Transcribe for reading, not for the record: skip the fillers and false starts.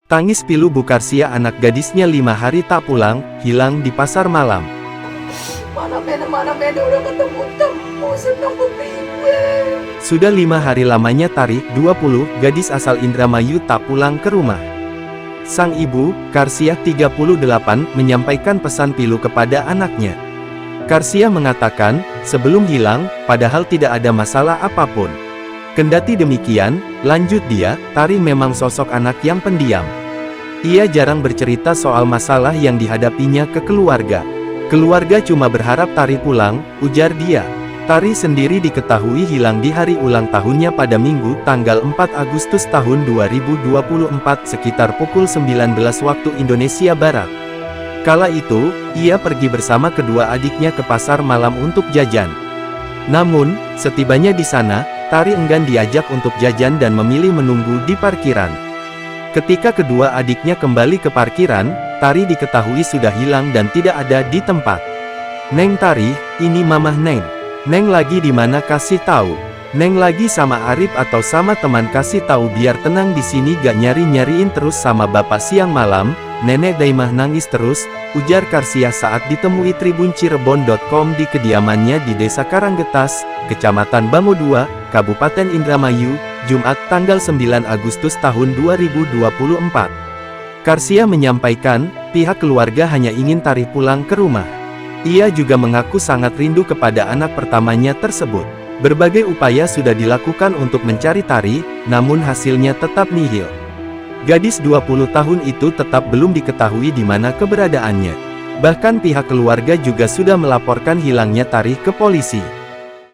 Tangis pilu Bu Karsia, anak gadisnya 5 hari tak pulang, hilang di pasar malam. Mana Mena udah ketemu, senang bepiwe. Sudah 5 hari lamanya Tarik, 20, gadis asal Indramayu tak pulang ke rumah. Sang ibu, Karsia 38, menyampaikan pesan pilu kepada anaknya. Karsia mengatakan, sebelum hilang, padahal tidak ada masalah apapun. Kendati demikian, lanjut dia, Tari memang sosok anak yang pendiam. Ia jarang bercerita soal masalah yang dihadapinya ke keluarga. Keluarga cuma berharap Tari pulang, ujar dia. Tari sendiri diketahui hilang di hari ulang tahunnya pada Minggu, tanggal 4 Agustus tahun 2024 sekitar pukul 19 waktu Indonesia Barat. Kala itu, ia pergi bersama kedua adiknya ke pasar malam untuk jajan. Namun, setibanya di sana, Tari enggan diajak untuk jajan dan memilih menunggu di parkiran. Ketika kedua adiknya kembali ke parkiran, Tari diketahui sudah hilang dan tidak ada di tempat. "Neng Tari, ini mamah Neng. Neng lagi di mana, kasih tahu. Neng lagi sama Arif atau sama teman, kasih tahu biar tenang di sini, gak nyari-nyariin terus sama bapak siang malam." Nenek Daimah nangis terus, ujar Karsia saat ditemui Tribun Cirebon.com di kediamannya di Desa Karanggetas, Kecamatan Bamo 2, Kabupaten Indramayu, Jumat tanggal 9 Agustus tahun 2024. Karsia menyampaikan, pihak keluarga hanya ingin Tari pulang ke rumah. Ia juga mengaku sangat rindu kepada anak pertamanya tersebut. Berbagai upaya sudah dilakukan untuk mencari Tari, namun hasilnya tetap nihil. Gadis 20 tahun itu tetap belum diketahui di mana keberadaannya. Bahkan pihak keluarga juga sudah melaporkan hilangnya Tari ke polisi.